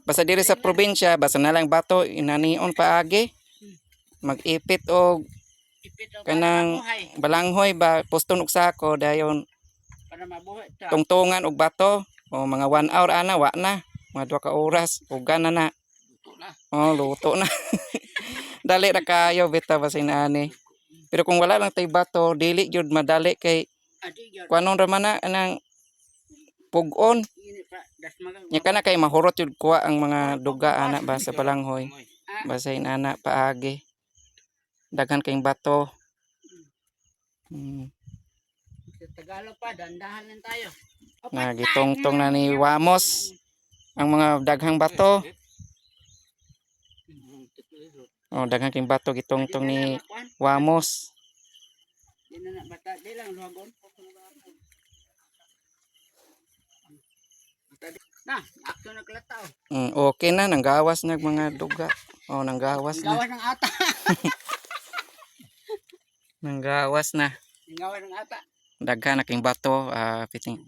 Basta diri sa probinsya, basta na lang bato inanion paagi. Mag-ipit og kanang balanghoy ba poston og sako dayon para mabuhay ta. tungtungan og bato o mga 1 hour ana wa na mga 2 ka oras ugan na. Luto na. Oh, luto na. Dali ra kayo bitaw basin ani. Pero kung wala lang tay bato, dili jud madali kay Adi gyud. kuanon ra man na anang pugon. Ini pa das magang. Nya kana kay mahurot jud kuha ang mga duga ana ba sa balanghoy. Basin ana paagi. Daghan kayong bato. Sa Tagalog pa dandahan lang tayo. Nagitongtong na ni Wamos ang mga daghang bato. Oh, daghang kayong bato gitongtong ni Wamos. Di na bata, di lang luhagon. Na, ako naglataw. Okay na, nanggawas na mga duga. Oh, nanggawas na. Gawas ng ata. Nanggawas na. Gawas ng ata. Daghan na kayong bato, piting.